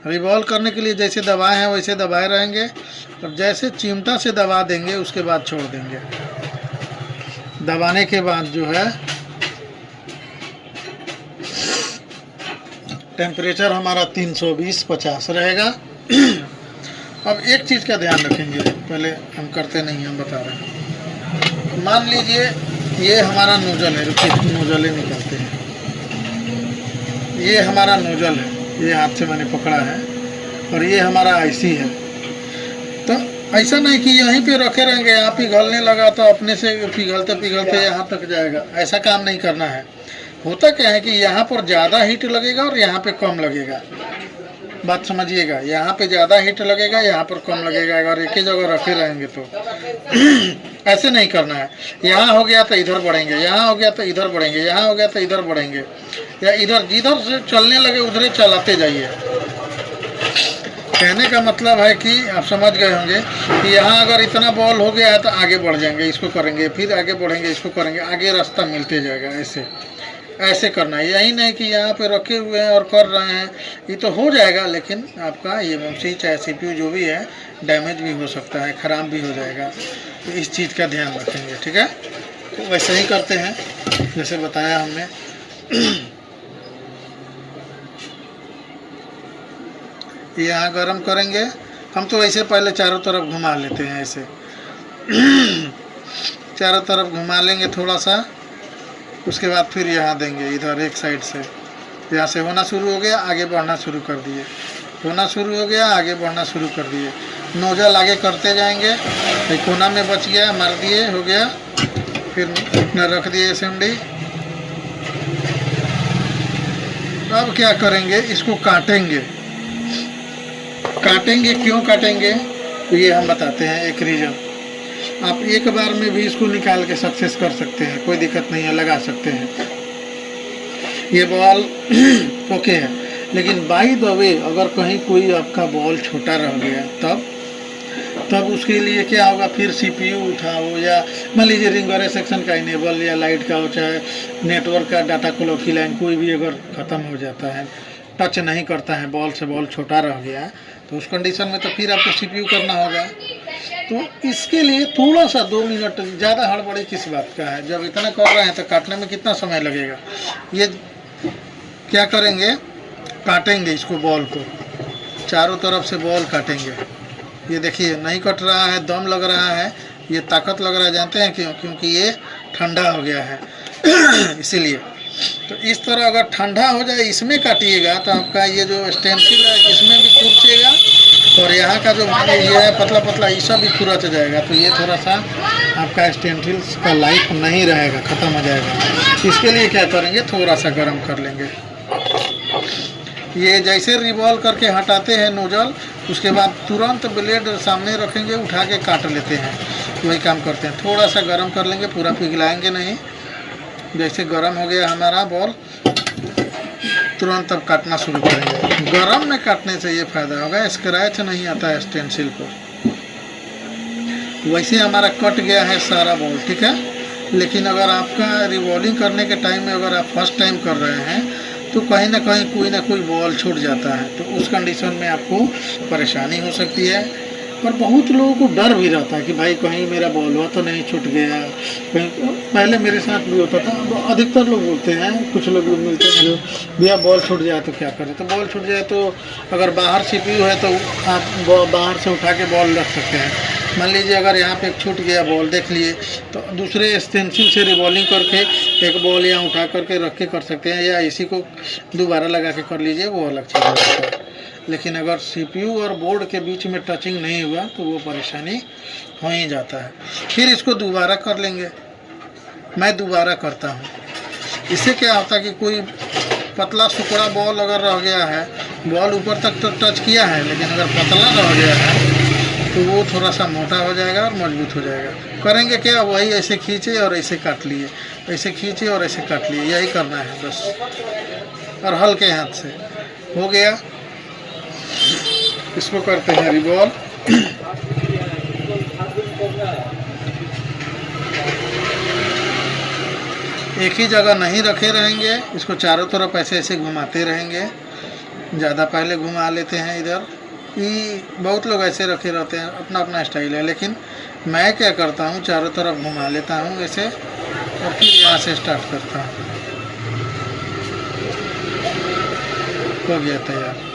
S1: रिवॉल्व करने के लिए जैसे दबाए हैं वैसे दबाए रहेंगे, और जैसे चिमटा से दबा देंगे उसके बाद छोड़ देंगे। दबाने के बाद जो है टेम्परेचर हमारा 320-50 रहेगा। अब एक चीज़ का ध्यान रखेंगे, पहले हम करते नहीं, हम बता रहे हैं। मान लीजिए ये हमारा नोजल है, रुकिए नोजल निकालते हैं। ये हमारा नोजल है, ये हाथ से मैंने पकड़ा है, और ये हमारा आईसी है। तो ऐसा नहीं कि यहीं पे रखे रहेंगे, यहाँ पिघलने लगा तो अपने से पिघलते पिघलते यहाँ तक जाएगा, ऐसा काम नहीं करना है। होता क्या है कि यहाँ पर ज़्यादा हीट लगेगा और यहाँ पे कम लगेगा, बात समझिएगा। यहाँ पे ज़्यादा हीट लगेगा, यहाँ पर कम लगेगा, अगर एक ही जगह रखे रहेंगे तो। ऐसे नहीं करना है, यहाँ हो गया तो इधर बढ़ेंगे, यहाँ हो गया तो इधर बढ़ेंगे, यहाँ हो गया तो इधर बढ़ेंगे, या इधर जिधर से चलने लगे उधर चलाते जाइए। कहने का मतलब है कि आप समझ गए होंगे कि यहाँ अगर इतना बॉल हो गया है तो आगे बढ़ जाएंगे, इसको करेंगे, फिर आगे बढ़ेंगे, इसको करेंगे, आगे रास्ता मिलते जाएगा। ऐसे ऐसे करना है, यही नहीं कि यहाँ पे रखे हुए हैं और कर रहे हैं, ये तो हो जाएगा, लेकिन आपका ये एमएमसी चाहे सीपीयू जो भी है डैमेज भी हो सकता है, ख़राब भी हो जाएगा। तो इस चीज़ का ध्यान रखेंगे, ठीक है। तो वैसे ही करते हैं जैसे बताया हमने। ये यहाँ गर्म करेंगे। हम तो ऐसे पहले चारों तरफ घुमा लेते हैं, ऐसे चारों तरफ घुमा लेंगे थोड़ा सा, उसके बाद फिर यहाँ देंगे इधर एक साइड से। यहाँ से होना शुरू हो गया, आगे बढ़ना शुरू कर दिए, होना शुरू हो गया, आगे बढ़ना शुरू कर दिए। नोजल आगे करते जाएंगे। एक कोना में बच गया, मार दिए, हो गया। फिर अपना रख दिए SMD। अब क्या करेंगे, इसको काटेंगे। काटेंगे क्यों काटेंगे, तो ये हम बताते हैं एक रीज़न। आप एक बार में भी इसको निकाल के सक्सेस कर सकते हैं, कोई दिक्कत नहीं है, लगा सकते हैं। ये बॉल ओके है, लेकिन बाय द वे अगर कहीं कोई आपका बॉल छोटा रह गया तब उसके लिए क्या होगा, फिर CPU उठाओ, या मान लीजिए रिंग वाले सेक्शन का इनेबल या लाइट का हो, चाहे नेटवर्क का डाटा क्लॉक लाइन कोई भी अगर ख़त्म हो जाता है, टच नहीं करता है, बॉल से बॉल छोटा रह गया, तो उस कंडीशन में तो फिर आपको CPU करना होगा। तो इसके लिए थोड़ा सा 2 मिनट, ज़्यादा हड़बड़ी किस बात का है, जब इतना कर रहे हैं तो काटने में कितना समय लगेगा। ये क्या करेंगे, काटेंगे इसको, बॉल को चारों तरफ से बॉल काटेंगे। ये देखिए नहीं कट रहा है, दम लग रहा है, ये ताकत लग रहा है। जानते हैं क्यों, क्योंकि ये ठंडा हो गया है इसीलिए। तो इस तरह अगर ठंडा हो जाए, इसमें काटिएगा तो आपका ये जो स्टेंसिल है इसमें भी खुरचेगा, और यहाँ का जो ये है पतला पतला, ये सब भी खुरच जाएगा। तो ये थोड़ा सा आपका स्टेंसिल का लाइफ नहीं रहेगा, ख़त्म हो जाएगा। इसके लिए क्या करेंगे, थोड़ा सा गर्म कर लेंगे। ये जैसे रिवॉल्व करके हटाते हैं नोजल, उसके बाद तुरंत ब्लेड सामने रखेंगे, उठा के काट लेते हैं, वही काम करते हैं। थोड़ा सा गर्म कर लेंगे, पूरा पिघलाएंगे नहीं। जैसे गर्म हो गया हमारा बॉल, तुरंत अब काटना शुरू करेंगे। गर्म में काटने से ये फ़ायदा होगा, स्क्रैच नहीं आता है स्टेंसिल पर। वैसे हमारा कट गया है सारा बॉल, ठीक है। लेकिन अगर आपका रिवॉल्विंग करने के टाइम में अगर आप फर्स्ट टाइम कर रहे हैं तो कहीं ना कहीं कोई ना कोई बॉल छूट जाता है, तो उस कंडीशन में आपको परेशानी हो सकती है। और बहुत लोगों को डर भी रहता है कि भाई कहीं मेरा बॉल हुआ तो नहीं छूट गया, कहीं। पहले मेरे साथ भी होता था, अधिकतर लोग बोलते हैं, कुछ लोग मिलते हैं जो भैया बॉल छूट जाए तो क्या करें। तो बॉल छूट जाए तो अगर बाहर CPU है तो आप बाहर से उठा के बॉल रख सकते हैं। मान लीजिए अगर यहाँ पे एक छूट गया बॉल, देख लिए, तो दूसरे स्टेंसिल से रिवॉल्विंग करके एक बॉल यहाँ उठा करके रख के कर सकते हैं, या इसी को दोबारा लगा के कर लीजिए, वो अलग चीज़ होता है। लेकिन अगर CPU और बोर्ड के बीच में टचिंग नहीं हुआ तो वो परेशानी हो ही जाता है। फिर इसको दोबारा कर लेंगे, मैं दोबारा करता हूँ। इससे क्या होता है कि कोई पतला सुकड़ा बॉल अगर रह गया है, बॉल ऊपर तक तो टच किया है, लेकिन अगर पतला रह गया है तो वो थोड़ा सा मोटा हो जाएगा और मजबूत हो जाएगा। करेंगे क्या, वही ऐसे खींचे और ऐसे काट लिए, ऐसे खींचे और ऐसे काट लिए, यही करना है बस। और हल्के हाथ से हो गया। इसको करते हैं रिवॉल्व। एक ही जगह नहीं रखे रहेंगे, इसको चारों तरफ ऐसे ऐसे घुमाते रहेंगे। ज़्यादा पहले घुमा लेते हैं इधर, ये बहुत लोग ऐसे रखे रहते हैं, अपना अपना स्टाइल है। लेकिन मैं क्या करता हूँ, चारों तरफ घुमा लेता हूँ ऐसे, और फिर यहाँ से स्टार्ट करता हूँ। हो गया तैयार,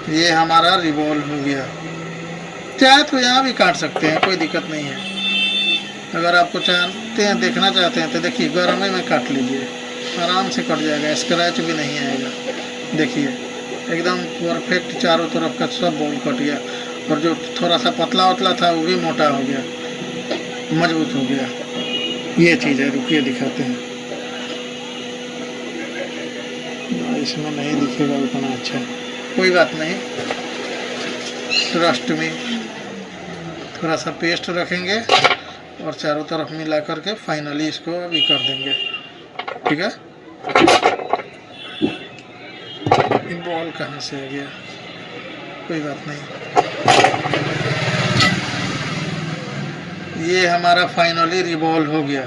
S1: ये हमारा रिवॉल्व हो गया। चाहे तो यहाँ भी काट सकते हैं, कोई दिक्कत नहीं है। अगर आपको चाहते हैं, देखना चाहते हैं तो देखिए गर्मे में काट लीजिए, आराम से कट जाएगा, स्क्रैच भी नहीं आएगा। देखिए एकदम परफेक्ट चारों तरफ का सब बॉल कट गया, और जो थोड़ा सा पतला उतला था वो भी मोटा हो गया, मजबूत हो गया। ये चीज़ है, रुकिए दिखाते हैं। इसमें नहीं दिखेगा उतना अच्छा, कोई बात नहीं, ट्रस्ट में। थोड़ा सा पेस्ट रखेंगे और चारों तरफ मिला करके फाइनली इसको अभी कर देंगे, ठीक है। बॉल कहाँ से आ गया, कोई बात नहीं। ये हमारा फाइनली रिवॉल्व हो गया।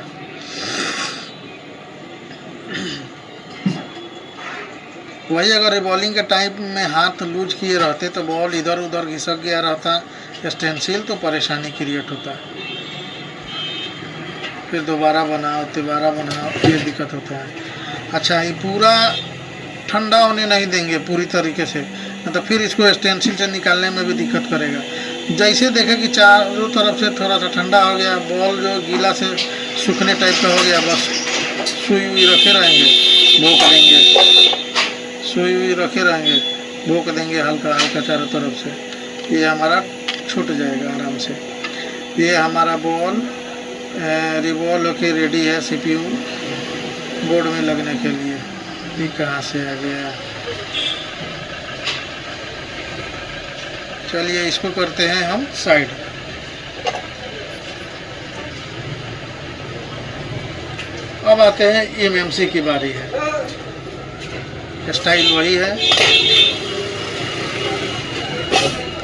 S1: वही अगर रिवॉल्विंग के टाइम में हाथ लूज किए रहते तो बॉल इधर उधर घिसक गया रहता स्टेंसिल, तो परेशानी क्रिएट होता। फिर दोबारा बनाओ, ये दिक्कत होता है। अच्छा, ये पूरा ठंडा होने नहीं देंगे पूरी तरीके से, तो फिर इसको एक्सटेंशन से निकालने में भी दिक्कत करेगा। जैसे देखें कि चारों तरफ से थोड़ा सा ठंडा हो गया, बॉल जो गीला से सूखने टाइप का हो गया, बस सुई हुई रखे रहेंगे, भोंक देंगे, सुई हुई रखे रहेंगे, भोंक देंगे हल्का हल्का चारों तरफ से, ये हमारा छूट जाएगा आराम से। ये हमारा बॉल रिवॉल्व होके रेडी है CPU बोर्ड में लगने के लिए। ये कहाँ से आ गया, चलिए इसको करते हैं हम साइड। अब आते हैं MMC की बारी है। स्टाइल वही है,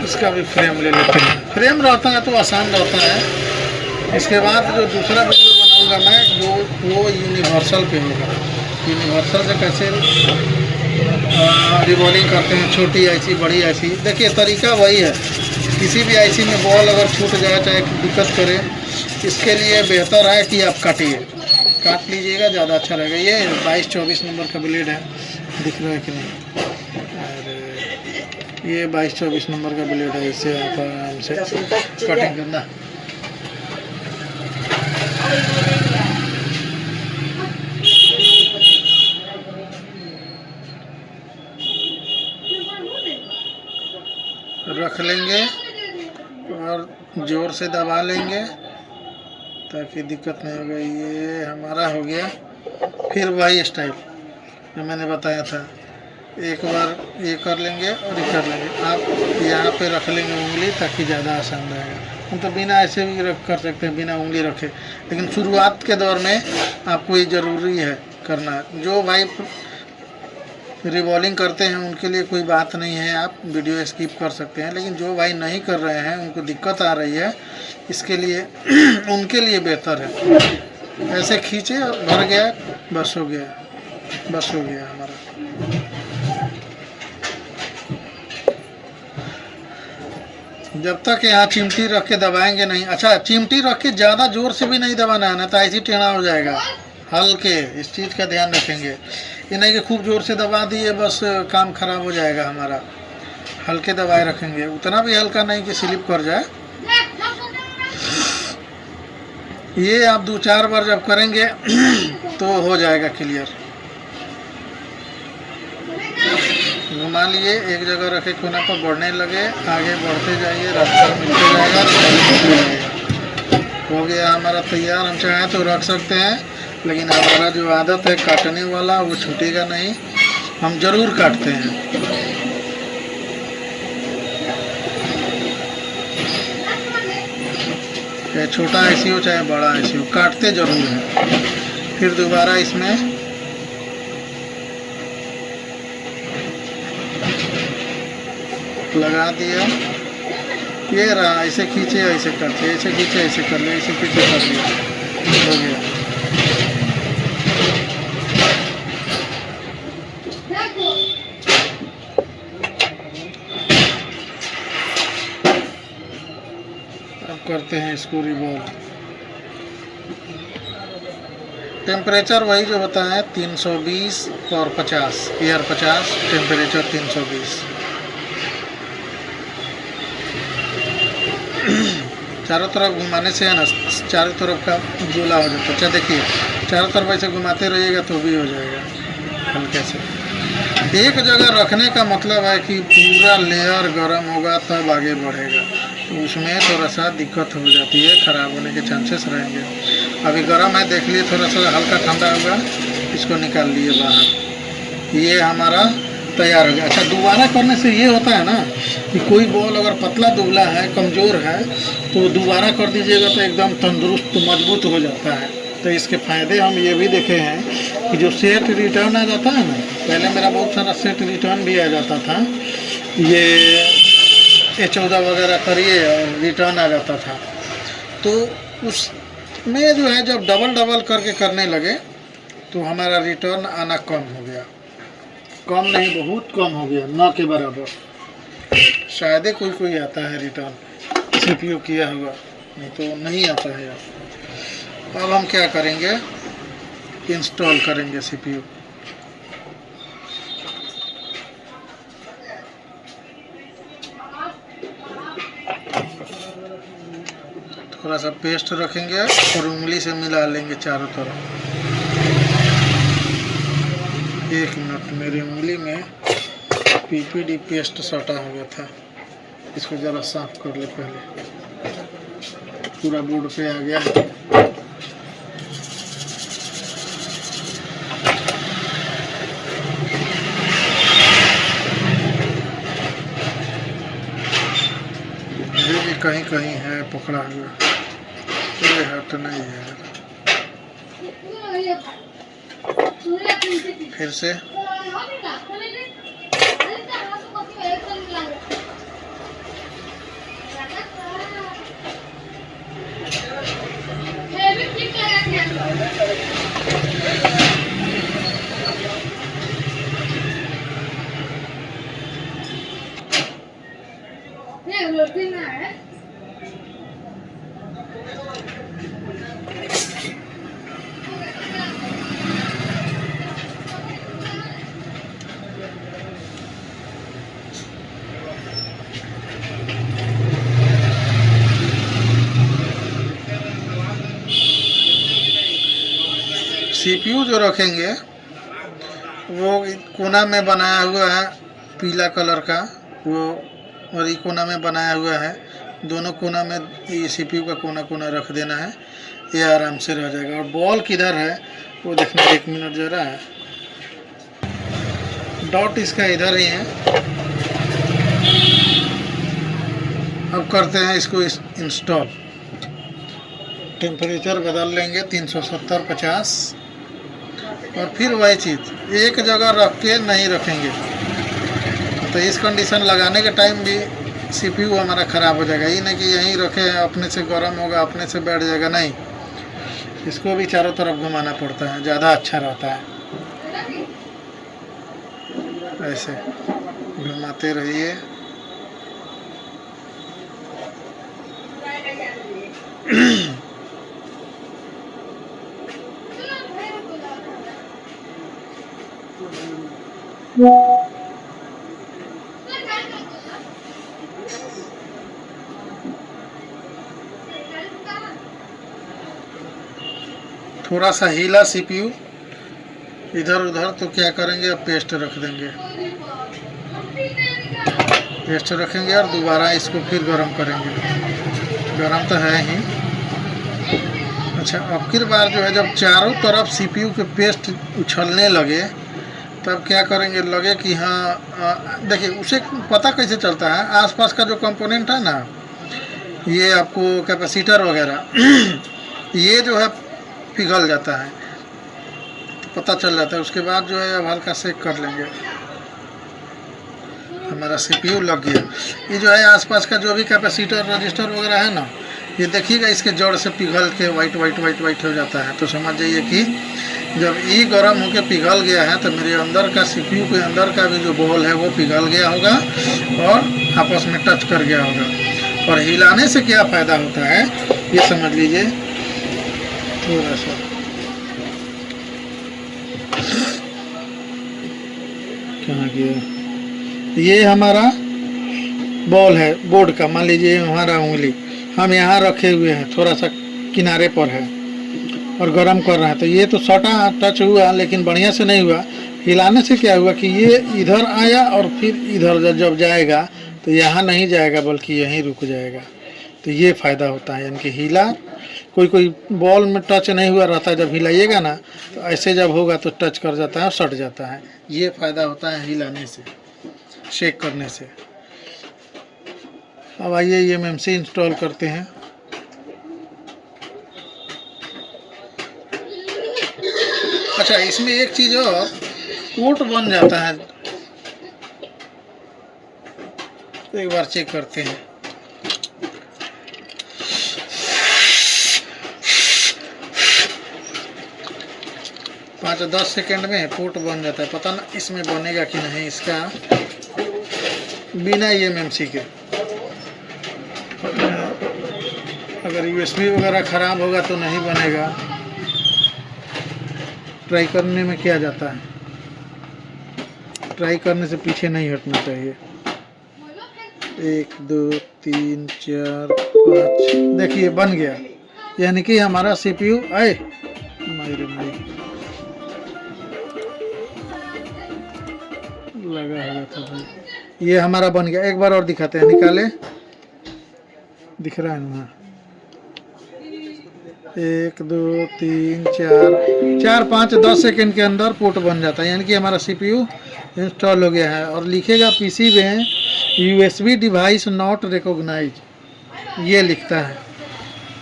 S1: इसका भी फ्रेम ले लेते हैं। फ्रेम रहता है तो आसान रहता है। इसके बाद जो दूसरा वीडियो बनाऊंगा मैं वो यूनिवर्सल पे होगा। यूनिवर्सल से कैसे रिवॉल्विंग करते हैं, छोटी IC बड़ी IC। देखिए तरीका वही है, किसी भी IC में बॉल अगर छूट जाए चाहे दिक्कत करे, इसके लिए बेहतर है कि आप काट लीजिएगा, ज़्यादा अच्छा रहेगा। ये 22-24 नंबर का ब्लेड है, दिख रहा है कि नहीं, और ये 22-24 नंबर का ब्लेड है, इससे आप आराम से कटिंग करना। रख लेंगे और ज़ोर से दबा लेंगे ताकि दिक्कत नहीं होगा। ये हमारा हो गया। फिर वही स्टाइल जो मैंने बताया था, एक बार ये कर लेंगे और ये कर लेंगे। आप यहाँ पे रख लेंगे उंगली ताकि ज़्यादा आसान रहेगा। हम तो बिना ऐसे भी कर सकते हैं, बिना उंगली रखे, लेकिन शुरुआत के दौर में आपको ये ज़रूरी है करना। जो भाई रिवॉल्विंग करते हैं उनके लिए कोई बात नहीं है, आप वीडियो स्किप कर सकते हैं। लेकिन जो भाई नहीं कर रहे हैं, उनको दिक्कत आ रही है, इसके लिए उनके लिए बेहतर है ऐसे खींचे और भर गया, बस हो गया, बस हो गया हमारा। जब तक यहाँ चिमटी रख के दबाएंगे नहीं। अच्छा, चिमटी रख के ज़्यादा जोर से भी नहीं दबाना है, ना तो ऐसे टेढ़ा हो जाएगा। हल्के, इस चीज़ का ध्यान रखेंगे। ये नहीं कि खूब जोर से दबा दिए बस काम खराब हो जाएगा हमारा। हल्के दबाए रखेंगे, उतना भी हल्का नहीं कि स्लिप कर जाए। ये आप 2-4 बार जब करेंगे तो हो जाएगा क्लियर। घुमा लिए, एक जगह रखे, कोना पर बढ़ने लगे, आगे बढ़ते जाइए, रास्ता मिलते जाएगा, हो गया हमारा तैयार। हम चाहें तो रख सकते हैं, लेकिन हमारा जो आदत है काटने वाला वो छूटेगा नहीं, हम ज़रूर काटते हैं। चाहे छोटा IC हो चाहे बड़ा IC हो, काटते ज़रूर हैं। फिर दोबारा इसमें लगा दिया, ये रहा, ऐसे खींचे ऐसे करते, ऐसे खींचे ऐसे कर ले, ऐसे खींचे कर लिया, हो गया। अब करते हैं इसको रिवॉल्व। टेम्परेचर वही जो बताया 320 और 50, एयर 50, टेम्परेचर 320। चारों तरफ घुमाने से है ना, चारों तरफ का गोला हो जाता है। अच्छा देखिए, चारों तरफ ऐसे घुमाते रहिएगा तो भी हो जाएगा हल्के से। एक जगह रखने का मतलब है कि पूरा लेयर गर्म होगा तब आगे बढ़ेगा, तो उसमें थोड़ा सा दिक्कत हो जाती है, ख़राब होने के चांसेस रहेंगे। अभी गर्म है, देख लिए, थोड़ा सा हल्का ठंडा होगा, इसको निकाल लिए बाहर, ये हमारा तैयार हो गया। अच्छा, दोबारा करने से ये होता है ना कि कोई बॉल अगर पतला दुबला है, कमज़ोर है, तो दोबारा कर दीजिएगा तो एकदम तंदुरुस्त मजबूत हो जाता है। तो इसके फ़ायदे हम ये भी देखे हैं कि जो सेट रिटर्न आ जाता है ना, पहले मेरा बहुत सारा सेट रिटर्न भी आ जाता था, ये 14 वगैरह करिए और रिटर्न आ जाता था। तो उसमें जो है जब डबल करके करने लगे तो हमारा रिटर्न आना कम हो गया। कम नहीं, बहुत कम हो गया, ना के बराबर। शायद कोई आता है रिटर्न CPU किया हुआ, नहीं तो नहीं आता है। अब हम क्या करेंगे, इंस्टॉल करेंगे CPU। थोड़ा सा पेस्ट रखेंगे और उंगली से मिला लेंगे चारों तरफ। 1 मिनट, मेरी उंगली में पीपीडी पेस्ट सटा हुआ था, इसको ज़रा साफ कर ले पहले। पूरा बोर्ड पे आ गया है। ये भी कहीं कहीं है पकड़ा हुआ, ये हट नहीं है। फिर से सीपीयू जो रखेंगे वो कोना में बनाया हुआ है पीला कलर का, वो और ये कोना में बनाया हुआ है। दोनों कोना में ये सीपीयू का कोना कोना रख देना है, ये आराम से रह जाएगा। और बॉल किधर है वो देखना, 1 मिनट जरा है। डॉट इसका इधर ही है। अब करते हैं इसको इंस्टॉल। टेम्परेचर बदल लेंगे 370-50, और फिर वही चीज़ एक जगह रख के नहीं रखेंगे, तो इस कंडीशन लगाने के टाइम भी सीपीयू हमारा ख़राब हो जाएगा। ये नहीं कि यहीं रखे अपने से गर्म होगा, अपने से बैठ जाएगा, नहीं, इसको भी चारों तरफ घुमाना पड़ता है, ज़्यादा अच्छा रहता है। ऐसे घुमाते रहिए। थोड़ा सा हिला सीपीयू इधर उधर, तो क्या करेंगे, अब पेस्ट रख देंगे। पेस्ट रखेंगे और दोबारा इसको फिर गर्म करेंगे। गर्म तो है ही। अच्छा, अब की बार जो है जब चारों तरफ सीपीयू के पेस्ट उछलने लगे, तब क्या करेंगे, लगे कि हाँ, देखिए उसे पता कैसे चलता है, आसपास का जो कंपोनेंट है ना, ये आपको कैपेसिटर वगैरह ये जो है पिघल जाता है, तो पता चल जाता है। उसके बाद जो है अब हल्का सेक कर लेंगे। हमारा सीपीयू लग गया। ये जो है आसपास का जो भी कैपेसिटर रजिस्टर वगैरह है ना, ये देखिएगा इसके जड़ से पिघल के वाइट वाइट वाइट वाइट हो जाता है। तो समझ जाइए कि जब ये गर्म होकर पिघल गया है, तो मेरे अंदर का सीपीयू के अंदर का भी जो बॉल है वो पिघल गया होगा और आपस में टच कर गया होगा। और हिलाने से क्या फ़ायदा होता है ये समझ लीजिए। थोड़ा सा कहाँ गया, ये हमारा बॉल है बोर्ड का, मान लीजिए हमारा उंगली हम यहाँ रखे हुए हैं, थोड़ा सा किनारे पर है और गर्म कर रहा है, तो ये तो सटा टच हुआ लेकिन बढ़िया से नहीं हुआ। हिलाने से क्या हुआ कि ये इधर आया और फिर इधर जब जाएगा तो यहाँ नहीं जाएगा बल्कि यहीं रुक जाएगा। तो ये फ़ायदा होता है, यानी कि हिला, कोई बॉल में टच नहीं हुआ रहता है, जब हिलाइएगा ना तो ऐसे जब होगा तो टच कर जाता है और सट जाता है। ये फ़ायदा होता है हिलाने से, शेक करने से। अब आइए ये एमएमसी इंस्टॉल करते हैं। अच्छा, इसमें एक चीज़ और, पोर्ट बन जाता है, तो एक बार चेक करते हैं। पाँच 10 सेकेंड में पोर्ट बन जाता है। पता ना इसमें बनेगा कि नहीं, इसका बिना एमएमसी के। अगर यूएसबी वगैरह ख़राब होगा तो नहीं बनेगा। ट्राई करने में क्या जाता है, ट्राई करने से पीछे नहीं हटना चाहिए। 1 2 3 4 5, देखिए बन गया। यानी कि हमारा CPU आए मेरे भाई लगा हुआ था भाई। ये हमारा बन गया। एक बार और दिखाते हैं, निकाले, दिख रहा है ना? 1 2 3 4 5 10 सेकंड के अंदर पोर्ट बन जाता है। यानी कि हमारा CPU इंस्टॉल हो गया है। और लिखेगा PC में USB डिवाइस नॉट रिकॉग्नाइज, ये लिखता है।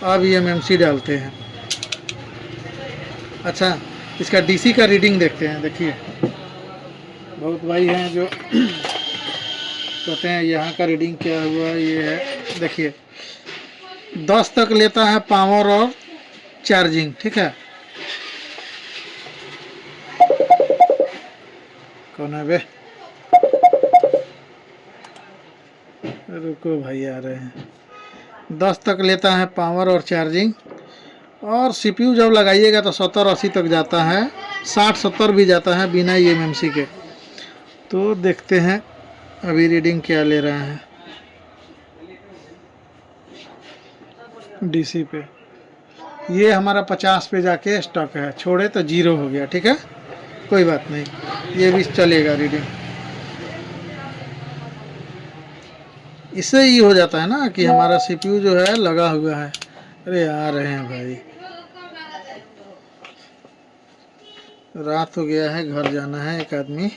S1: अब eMMC डालते हैं। अच्छा, इसका DC का रीडिंग देखते हैं। देखिए बहुत भाई हैं जो कहते हैं यहाँ का रीडिंग क्या हुआ, ये है। देखिए 10 तक लेता है पावर और चार्जिंग, ठीक है। कौन है बे? रुको भाई, आ रहे हैं। 10 तक लेता है पावर और चार्जिंग। और CPU जब लगाइएगा तो 70-80 तक जाता है, 60-70 भी जाता है बिना eMMC के। तो देखते हैं अभी रीडिंग क्या ले रहा है DC पे। ये हमारा 50 पे जाके स्टॉक है, छोड़े तो 0 हो गया, ठीक है, कोई बात नहीं, ये भी चलेगा रीडिंग। इससे ही हो जाता है ना कि हमारा CPU जो है लगा हुआ है। अरे आ रहे हैं भाई, रात हो गया है, घर जाना है। एक आदमी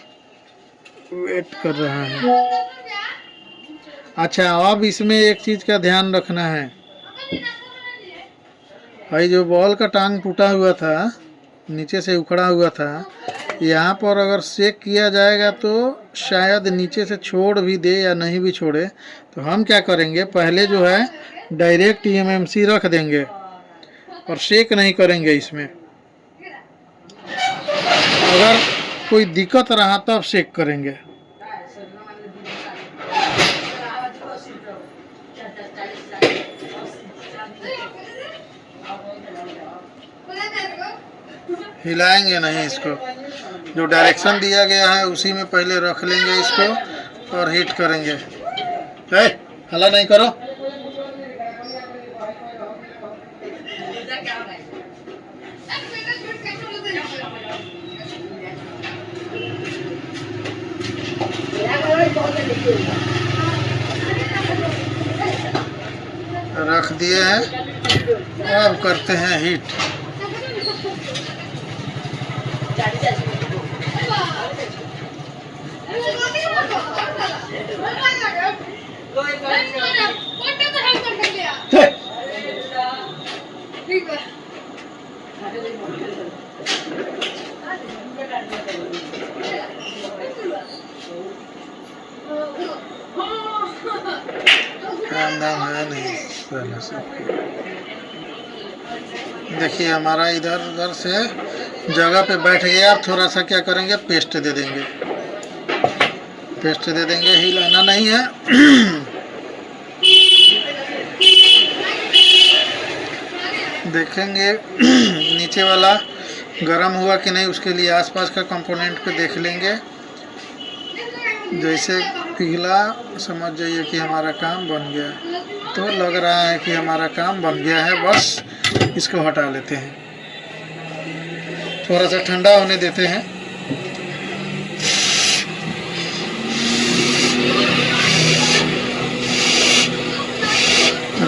S1: वेट कर रहा है। अच्छा, अब इसमें एक चीज का ध्यान रखना है भाई, जो बॉल का टांग टूटा हुआ था, नीचे से उखड़ा हुआ था, यहाँ पर अगर चेक किया जाएगा तो शायद नीचे से छोड़ भी दे या नहीं भी छोड़े। तो हम क्या करेंगे, पहले जो है डायरेक्ट eMMC रख देंगे और शेक नहीं करेंगे इसमें। अगर कोई दिक्कत रहा तब शेक करेंगे। हिलाएंगे नहीं इसको, जो डायरेक्शन दिया गया है उसी में पहले रख लेंगे इसको और हीट करेंगे। हला नहीं करो। रख दिए हैं, अब करते हैं हीट। नाम है नहीं पहले से। देखिए हमारा इधर उधर से जगह पे बैठ गया। अब थोड़ा सा क्या करेंगे, पेस्ट दे देंगे, पेस्ट दे देंगे, हिलाना नहीं है। देखेंगे नीचे वाला गर्म हुआ कि नहीं, उसके लिए आसपास का कंपोनेंट पे देख लेंगे। जैसे पिघला समझ जाइए कि हमारा काम बन गया। तो लग रहा है कि हमारा काम बन गया है, बस इसको हटा लेते हैं, थोड़ा सा ठंडा होने देते हैं।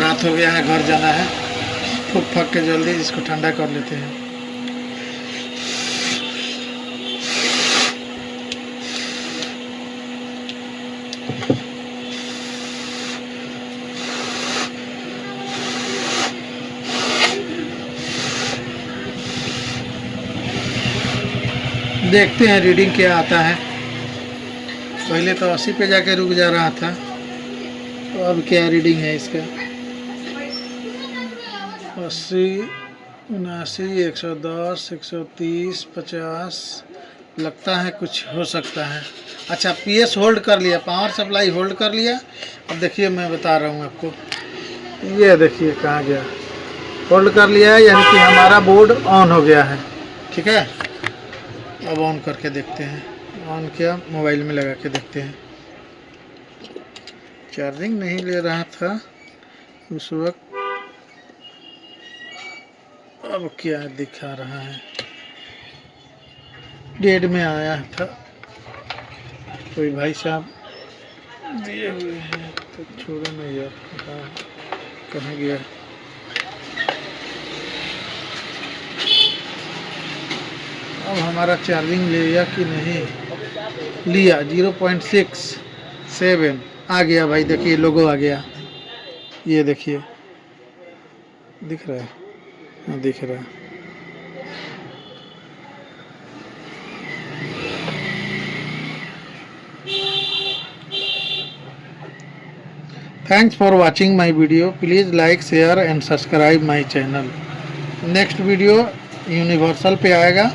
S1: रात हो गया है, घर जाना है, फूक फाक के जल्दी इसको ठंडा कर लेते हैं। देखते हैं रीडिंग क्या आता है। पहले तो 80 पे जाके रुक जा रहा था, तो अब क्या रीडिंग है इसका, 80, 79, 110, 130, 50, लगता है कुछ हो सकता है। अच्छा, PS होल्ड कर लिया, पावर सप्लाई होल्ड कर लिया। अब देखिए मैं बता रहा हूँ आपको, ये देखिए कहाँ गया, होल्ड कर लिया है, यानी कि हमारा बोर्ड ऑन हो गया है। ठीक है, अब ऑन करके देखते हैं। ऑन किया, मोबाइल में लगा के देखते हैं। चार्जिंग नहीं ले रहा था, उस वक्त। अब क्या दिखा रहा है, डेढ़ में आया था, कोई भाई साहब दिए हुए हैं, तो छोड़ो नहीं यार, कहाँ गया। अब हमारा चार्जिंग लिया कि नहीं लिया, 0.67 आ गया भाई, देखिए लोगो आ गया, ये देखिए दिख रहा है, हाँ दिख रहा है। Thanks for watching my video. Please like, share and subscribe my channel. Next video universal पे आएगा,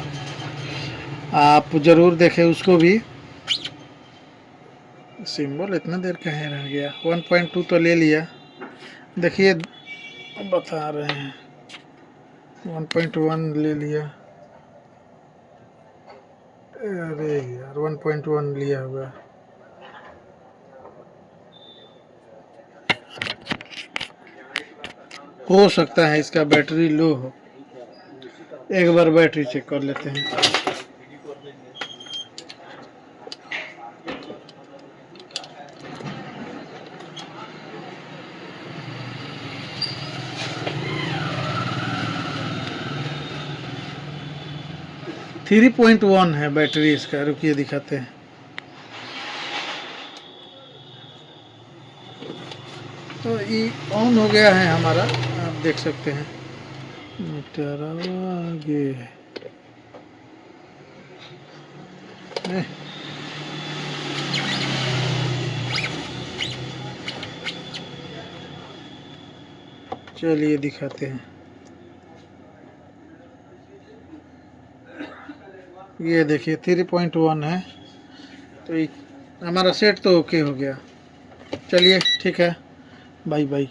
S1: आप ज़रूर देखें उसको भी। सिंबल इतना देर कहीं रह गया, 1.2 तो ले लिया, देखिए बता रहे हैं 1.1 ले लिया। अरे यार 1.1 लिया हुआ, हो सकता है इसका बैटरी लो हो, एक बार बैटरी चेक कर लेते हैं। थ्री 3.1 है बैटरी इसका, रुकिए दिखाते हैं। तो ये ऑन हो गया है हमारा, आप देख सकते हैं। मीटर आगे चलिए दिखाते हैं, ये देखिए 3.1 है, तो हमारा सेट तो ओके हो गया। चलिए ठीक है, बाय बाय।